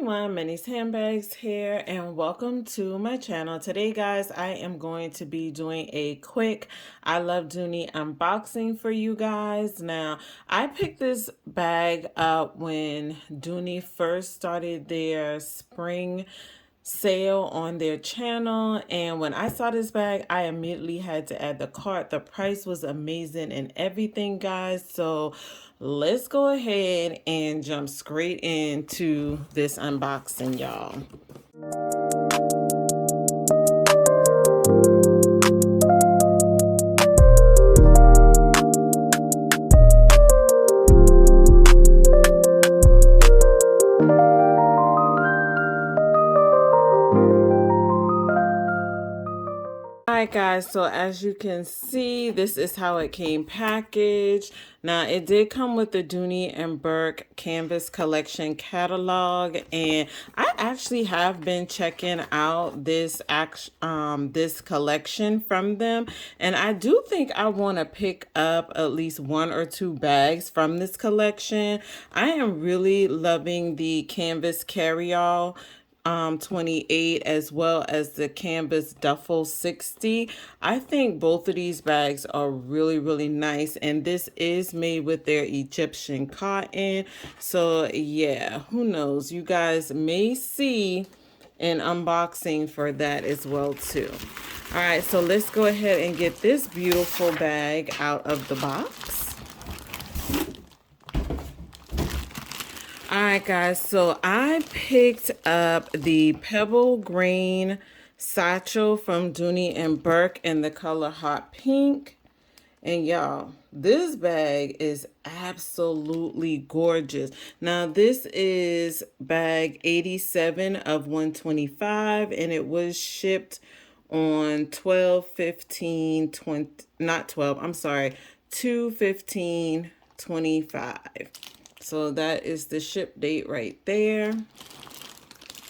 everyone, Minnie's Handbags here and welcome to my channel. Today guys, I am going to be doing a quick I Love Dooney unboxing for you guys. Now, I picked this bag up when Dooney first started their spring sale on their channel, and when I saw this bag I immediately had to add the cart. The price was amazing and everything guys, so let's go ahead and jump straight into this unboxing, y'all. Alright guys, so as you can see, this is how it came packaged. Now it did come with the Dooney and Burke Canvas Collection catalog, and I actually have been checking out this collection from them, and I do think I want to pick up at least one or two bags from this collection. I am really loving the Canvas Carry-All 28 as well as the Canvas Duffel 60. I think both of these bags are really nice, and this is made with their Egyptian cotton. So yeah, who knows, you guys may see an unboxing for that as well too. All right, so let's go ahead and get this beautiful bag out of the box. Alright guys, so I picked up the Pebble Green satchel from Dooney and Burke in the color Hot Pink. And y'all, this bag is absolutely gorgeous. Now this is bag 87 of 125, and it was shipped on 12/15/20, not 12, I'm sorry, 2/15/25. So that is the ship date right there.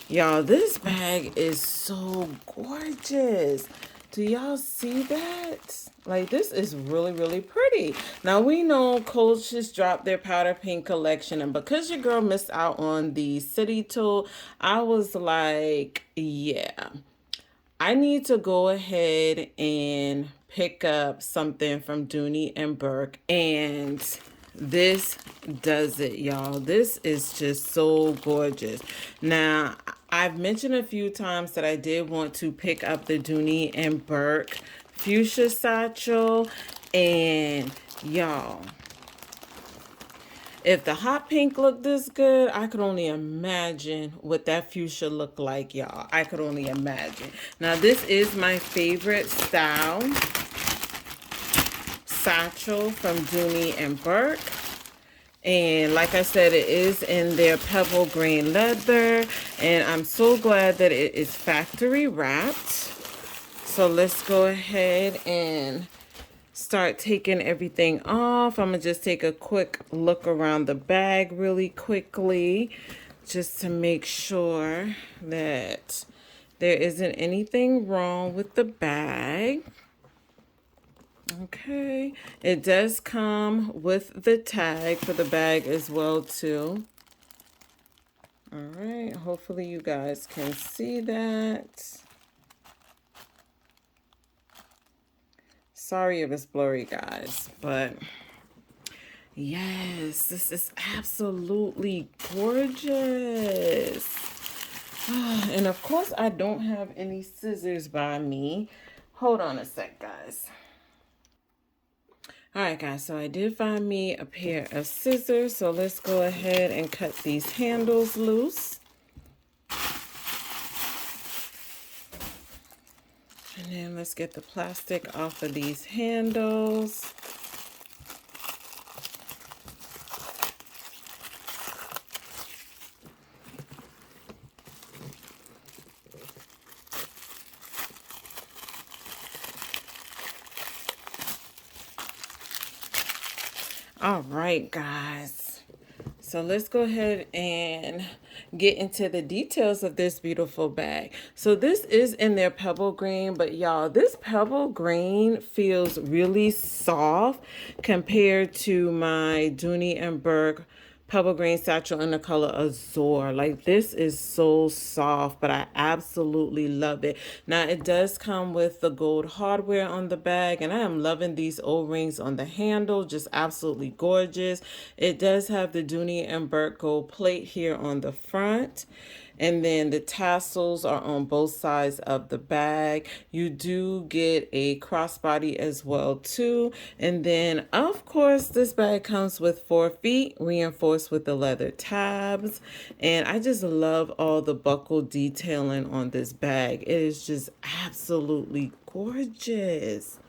Y'all, this bag is so gorgeous. Do y'all see that? Like, this is really pretty. Now, we know Coach just dropped their powder pink collection, and because your girl missed out on the city tool, I was like, yeah, I need to go ahead and pick up something from Dooney and Burke, and this does it, y'all. This is just so gorgeous. Now, I've mentioned a few times that I did want to pick up the Dooney and Burke fuchsia satchel, and y'all, if the hot pink looked this good, I could only imagine what that fuchsia looked like, y'all. I could only imagine. Now, this is my favorite style satchel from Dooney and Burke, and like I said, it is in their pebble green leather, and I'm so glad that it is factory wrapped. So let's go ahead and start taking everything off. I'm gonna just take a quick look around the bag really quickly just to make sure that there isn't anything wrong with the bag. Okay, it does come with the tag for the bag as well too. All right, hopefully you guys can see that. Sorry if it's blurry, guys, but yes, this is absolutely gorgeous. And of course, I don't have any scissors by me. Hold on a sec, guys. Alright guys, so I did find me a pair of scissors, so let's go ahead and cut these handles loose. And then let's get the plastic off of these handles. All right, guys. So let's go ahead and get into the details of this beautiful bag. So this is in their pebble green, but y'all, this pebble green feels really soft compared to my Dooney and Burke pebble green satchel in the color Azure. Like, this is so soft, but I absolutely love it. Now, it does come with the gold hardware on the bag, and I am loving these O-rings on the handle. Just absolutely gorgeous. It does have the Dooney and Burke gold plate here on the front. And then the tassels are on both sides of the bag. You do get a crossbody as well too. And then of course this bag comes with 4 feet reinforced with the leather tabs. And I just love all the buckle detailing on this bag. It is just absolutely gorgeous.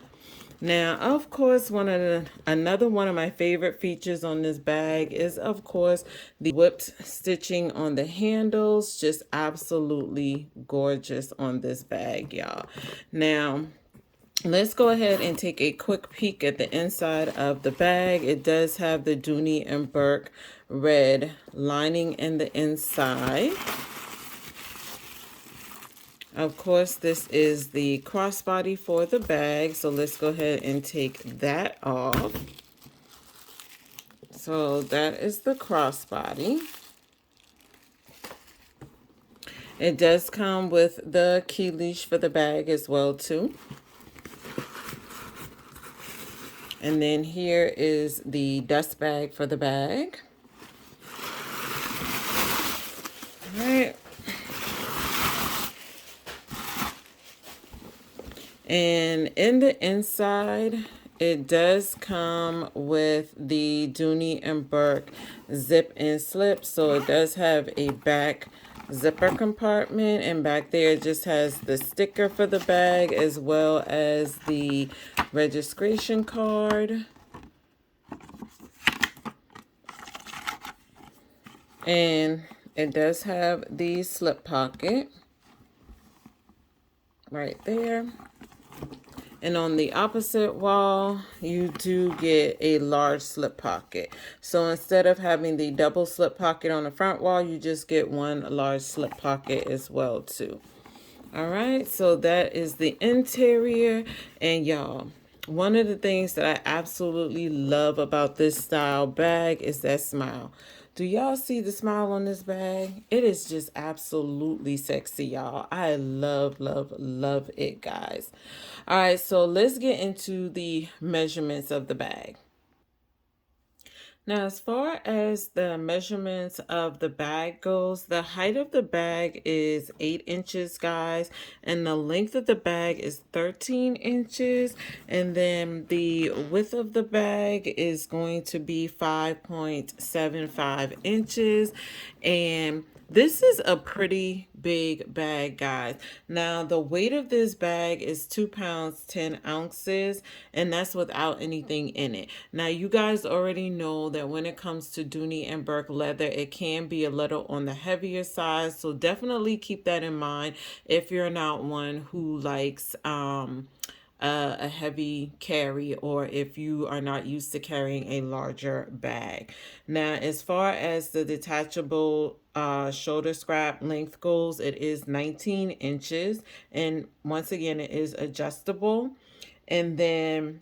Now, of course, another one of my favorite features on this bag is, of course, the whipped stitching on the handles. Just absolutely gorgeous on this bag, y'all. Now, let's go ahead and take a quick peek at the inside of the bag. It does have the Dooney and Burke red lining in the inside. Of course, this is the crossbody for the bag, so let's go ahead and take that off. So that is the crossbody. It does come with the key leash for the bag as well too. And then here is the dust bag for the bag. All right. And in the inside, it does come with the Dooney and Burke zip and slip. So it does have a back zipper compartment, and back there it just has the sticker for the bag as well as the registration card. And it does have the slip pocket right there. And on the opposite wall, you do get a large slip pocket. So instead of having the double slip pocket on the front wall, you just get one large slip pocket as well too. All right, so that is the interior. And y'all, one of the things that I absolutely love about this style bag is that smile. Do y'all see the smile on this bag? It is just absolutely sexy, y'all. I love, love, love it, guys. All right, so let's get into the measurements of the bag. Now, as far as the measurements of the bag goes, the height of the bag is 8 inches, guys, and the length of the bag is 13 inches, and then the width of the bag is going to be 5.75 inches, and this is a pretty big bag, guys. Now, the weight of this bag is 2 pounds, 10 ounces, and that's without anything in it. Now, you guys already know that when it comes to Dooney and Burke leather, it can be a little on the heavier side. So definitely keep that in mind if you're not one who likes, a heavy carry, or if you are not used to carrying a larger bag. Now, as far as the detachable shoulder strap length goes, it is 19 inches, and once again it is adjustable. And then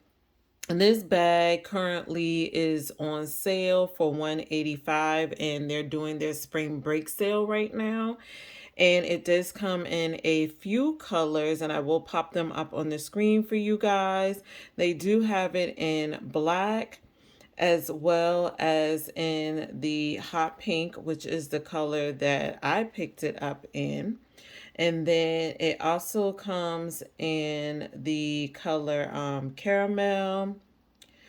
this bag currently is on sale for $185, and they're doing their spring break sale right now. And it does come in a few colors, and I will pop them up on the screen for you guys. They do have it in black as well as in the hot pink, which is the color that I picked it up in. And then it also comes in the color caramel,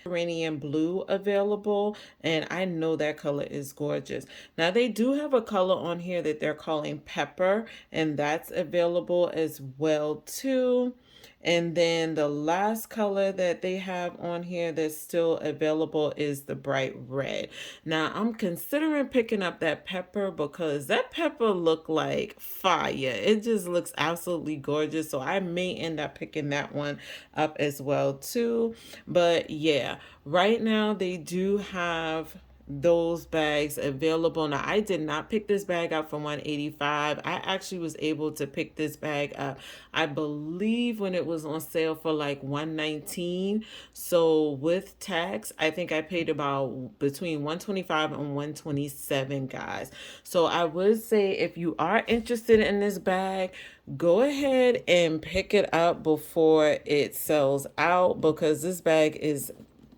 Mediterranean blue available, and I know that color is gorgeous. Now, they do have a color on here that they're calling pepper, and that's available as well too. And then the last color that they have on here that's still available is the bright red. Now, I'm considering picking up that pepper because that pepper look like fire. It just looks absolutely gorgeous. So I may end up picking that one up as well too. But yeah, right now they do have those bags available. Now, I did not pick this bag up for 185. I actually was able to pick this bag up, I believe, when it was on sale for like 119. So with tax, I think I paid about between 125 and 127, guys. So I would say if you are interested in this bag, go ahead and pick it up before it sells out, because this bag is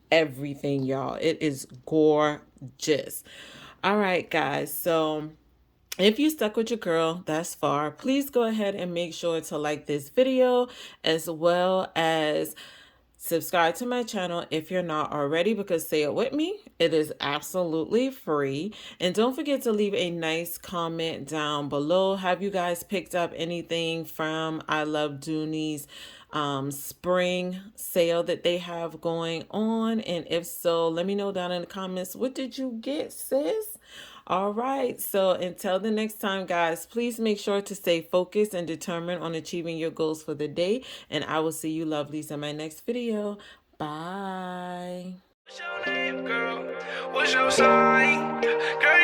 everything, y'all. It is gorgeous. All right, guys. So if you stuck with your girl thus far, please go ahead and make sure to like this video, as well as subscribe to my channel if you're not already, because say it with me, it is absolutely free. And don't forget to leave a nice comment down below. Have you guys picked up anything from I Love Dooney's spring sale that they have going on? And if so, let me know down in the comments, what did you get, sis? All right, so until the next time, guys, please make sure to stay focused and determined on achieving your goals for the day. And I will see you lovelies in my next video. Bye. What's your name, girl? What's your sign? Girl,